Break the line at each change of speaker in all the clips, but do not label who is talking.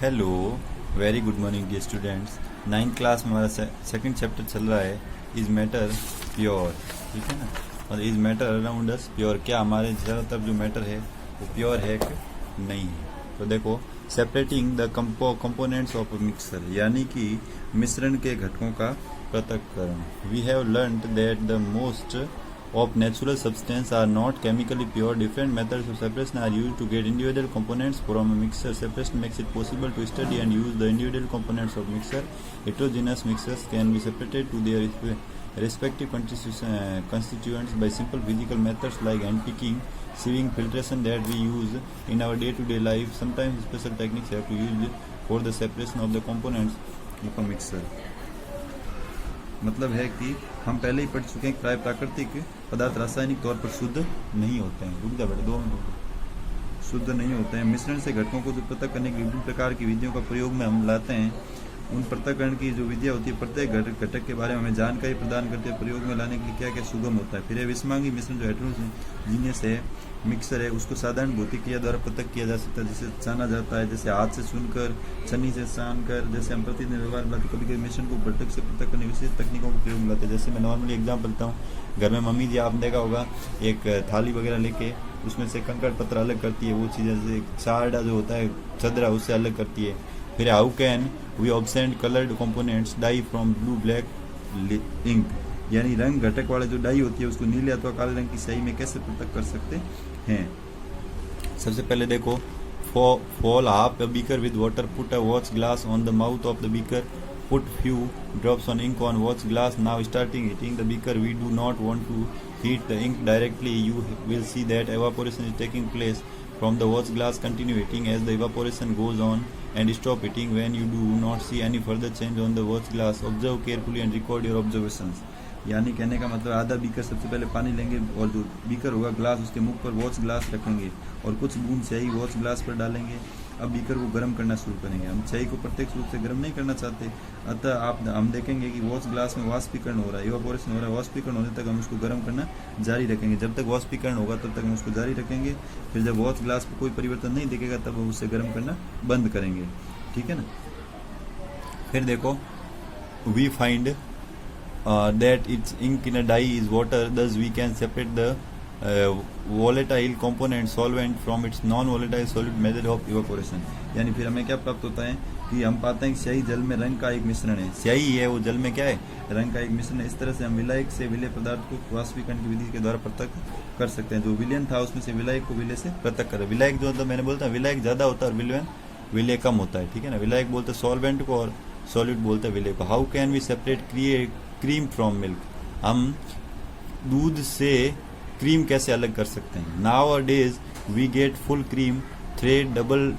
Hello, very good morning dear students. 9th class में हमारा second chapter चल रहा है इज मैटर प्योर। ठीक है ना, और is matter around us pure, क्या हमारे चारों तरफ जो मैटर है वो प्योर है कि नहीं है। तो देखो, separating the components of mixture, यानी कि मिश्रण के घटकों का पृथक्करण। We have learned that the most of natural substances are not chemically pure. Different methods of separation are used to get individual components from a mixture. Separation makes it possible to study and use the individual components of mixture. Heterogeneous mixtures can be separated to their respective constituents by simple physical methods like handpicking, sieving, filtration that we use in our day-to-day life. Sometimes special techniques have to use for the separation of the components of a mixture. मतलब है कि हम पहले ही पढ़ चुके हैं, प्राय प्राकृतिक पदार्थ रासायनिक तौर पर शुद्ध नहीं होते हैं। रुक जा बेटा, 2 मिनट। शुद्ध नहीं होते हैं। मिश्रण से घटकों को जो पृथक करने की विभिन्न प्रकार की विधियों का प्रयोग में हम लाते हैं। उन पृथक्करण की जो विधियाँ होती है प्रत्येक घटक के बारे में हमें जानकारी प्रदान करते हैं। प्रयोग में लाने के लिए क्या क्या सुगम होता है। फिर है विषमांगी मिश्रण, जो हेटेरोजीनियस है मिक्सर है, उसको साधारण भौतिक क्रिया द्वारा पृथक किया जा सकता है, जिसे छाना जाता है, जैसे हाथ से चुनकर, छन्नी से सान कर। जैसे हम प्रतिदिन व्यवहार में कभी कभी मिश्रण को घटक से पृथक करने विशेष तकनीकों को प्रयोग में लाते हैं। जैसे मैं नॉर्मली एग्जाम्पल देता हूँ, घर में मम्मी जी आपने देखा होगा एक थाली वगैरह लेके उसमें से कंकड़ पत्थर अलग करती है, वो चीज़ें जैसे चारडा जो होता है चदरा, उससे अलग करती है। फिर how can we obtain coloured components dye from blue black ink, यानी रंग घटक वाले जो डाई होती है उसको नीले अथवा काले रंग की स्याही में कैसे पृथक कर सकते हैं। सबसे पहले देखो, fall half a beaker with water, put a watch glass on the mouth of the beaker, put few drops on ink on watch glass. Now starting heating the beaker, we do not want to heat the ink directly. You will see that evaporation is taking place from the watch glass. Continue heating as the evaporation goes on and stop heating when you do not see any further change on the watch glass. Observe carefully and record your observations. यानी कहने का मतलब आधा beaker सबसे पहले पानी लेंगे और जो बीकर होगा ग्लास, उसके मुख पर वॉच ग्लास रखेंगे और कुछ बूंद स्याही वॉच ग्लास पर डालेंगे। अब बीकर को गर्म करना शुरू करेंगे। हम स्याही को प्रत्यक्ष रूप से गर्म नहीं करना चाहते, अतः हम देखेंगे कि वॉच ग्लास में वाष्पीकरण हो रहा है, इवापोरेशन हो रहा है। वाष्पीकरण होने तक हम उसको गर्म करना जारी रखेंगे। जब तक वाष्पीकरण होगा तब तक हम उसको जारी रखेंगे। फिर जब वॉच ग्लास पर कोई परिवर्तन नहीं दिखेगा तब हम उससे गर्म करना बंद करेंगे। ठीक है ना। फिर देखो, we find that its ink in a dye is water, thus we can separate the volatile component solvent from its non-volatile solid method of evaporation। यानी फिर हमें क्या प्राप्त होता है कि हम पाते हैं कि स्याही जल में रंग का एक मिश्रण है। स्याही है वो जल में क्या है, रंग का एक मिश्रण है। इस तरह से हम विलायक से विलय पदार्थ को वाष्पीकरण की विधि के द्वारा पृथक कर सकते हैं। जो विलयन था उसमें से विलायक को विलय से पृथक कर। विलायक जो होता है, मैंने बोलता है विलायक ज्यादा होता है और विलय कम होता है। ठीक है ना। विलायक बोलते हैं सॉल्वेंट को और सॉलिड बोलते हैं विलय को। How can we separate cream from milk, हम दूध से क्रीम कैसे अलग कर सकते हैं। Nowadays we get full cream थ्रेड double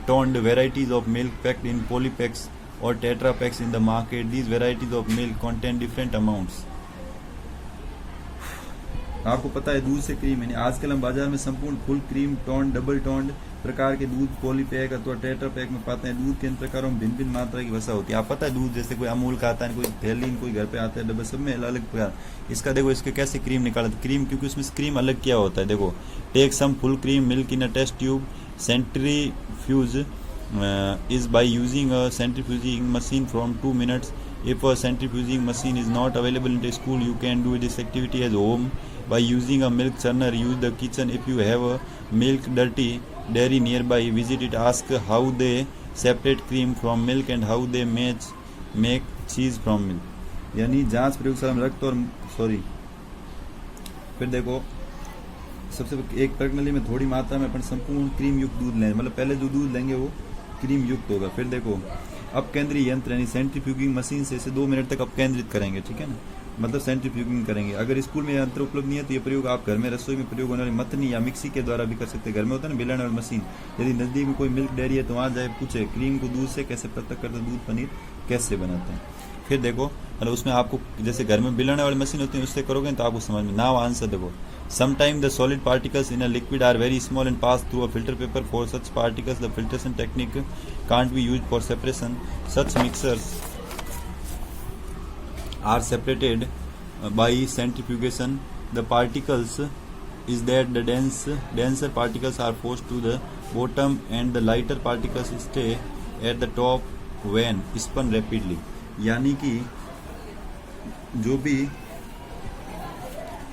toned varieties of milk packed in polypacks और tetra packs in the market. These varieties of milk contain different amounts. आपको पता है दूध से क्रीम, यानी आजकल हम बाजार में संपूर्ण full cream, toned, double toned प्रकार के दूध पॉलीपैक अथवा टेट्रा पैक में पाते हैं। दूध के इन प्रकारों में भिन्न भिन्न मात्रा की वसा होती है। आप पता है दूध जैसे कोई अमूल का आता है, कोई थैलीन, कोई घर पे आता है डब्बे, सब में अलग अलग प्रकार। इसका देखो, इसके कैसे क्रीम निकाला, क्रीम क्योंकि उसमें क्रीम अलग किया होता है। देखो, take some full cream milk in a test tube, centrifuge is by using a centrifuging machine from 2 minutes. If a centrifuging machine is not available in the school, you can do this activity at home by using a milk churner. Use the kitchen. If you have a milk dairy nearby, visit it. Ask how they separate cream from milk and how they make cheese from milk. यानी जांच प्रयोगशाला में रक्त और फिर देखो, सबसे एक प्रणाली में थोड़ी मात्रा में अपन संपूर्ण क्रीम युक्त दूध लें, मतलब पहले जो दूध लेंगे वो क्रीम युक्त होगा। फिर देखो, अपकेंद्रीय यंत्र यानी सेंट्रीफ्यूगिंग मशीन से इसे 2 मिनट तक अपकेंद्रित करेंगे। ठीक है ना, मतलब सेंट्रीफ्यूगिंग करेंगे। अगर स्कूल में यंत्र उपलब्ध नहीं है तो ये प्रयोग आप घर में रसोई में प्रयोग होने वाली मतनी या मिक्सी के द्वारा भी कर सकते हैं। घर में होता है ना बेलन और मशीन। यदि नजदीक में कोई मिल्क डेयरी है तो वहां जाए, पूछे क्रीम को दूध से कैसे पृथक करते हैं, दूध पनीर कैसे बनाते हैं। फिर देखो, मतलब उसमें आपको जैसे घर में बेलने वाली मशीन होती है उससे करोगे तो आपको समझ में। नाउ आंसर देखो, sometimes the solid particles in a liquid are very small and pass through a filter paper. For such particles the filtration technique can't be used for separation. Such mixers are separated by centrifugation. The particles is that the denser particles are forced to the bottom and the lighter particles stay at the top when spun rapidly, यानी कि जो भी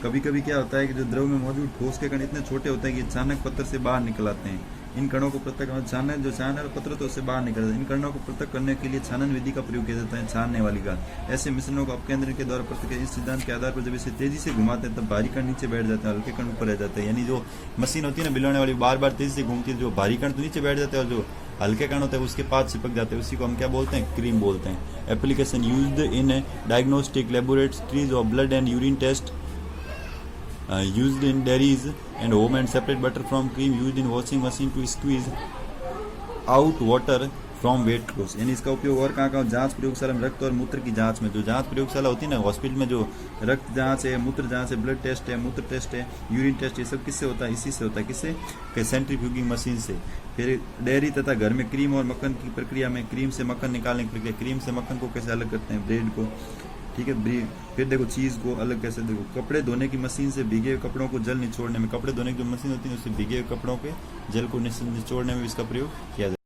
कभी कभी क्या होता है कि जो द्रव में मौजूद ठोस के कण इतने छोटे होते हैं कि अचानक पत्र से बाहर निकल आते हैं। इन कणों को पृथक छानन, जो छानन और पत्र तो से बाहर निकल जाते हैं। इन कणों को पृथक करने के लिए छानन विधि का प्रयोग किया जाता है, छानने वाली का। ऐसे मिश्रणों को अपकेंद्रण के द्वारा पृथक, इस सिद्धांत के आधार पर जब इसे तेजी से घुमाते हैं तब भारी कण नीचे बैठ जाते हैं, हल्के कण ऊपर रह जाते हैं। यानी जो मशीन होती है ना बिलौने वाली, बार बार तेजी से घूमती है, जो भारी कण तो नीचे बैठ जाते हैं और जो हल्के कण होते हैं उसके पास चिपक जाते हैं, उसी को हम क्या बोलते हैं, क्रीम बोलते हैं। Application used in diagnostic laboratories of blood and urine test, used in dairies and home, and separate butter from cream, used in washing machine to squeeze out water from weight loss। यानी इसका उपयोग और कहाँ जांच प्रयोगशाला में, रक्त और मूत्र की जांच में। जो जांच प्रयोगशाला होती है ना हॉस्पिटल में, जो रक्त जांच है, मूत्र जांच है, ब्लड टेस्ट है, मूत्र टेस्ट है, यूरिन टेस्ट, ये सब किससे होता है, इसी से होता है। किससे, सेंट्रीफ्यूगिंग मशीन से। फिर डेयरी तथा घर में क्रीम और मक्खन की प्रक्रिया में, क्रीम से मक्खन निकालने की प्रक्रिया, क्रीम से मक्खन को कैसे अलग करते हैं, ब्रेड को, ठीक है। फिर देखो चीज़ को अलग कैसे, देखो कपड़े धोने की मशीन से भीगे हुए कपड़ों को जल निचोड़ने में, कपड़े धोने की जो मशीन होती है उससे भीगे हुए कपड़ों के जल को निचोड़ने में भी इसका प्रयोग किया जाता है।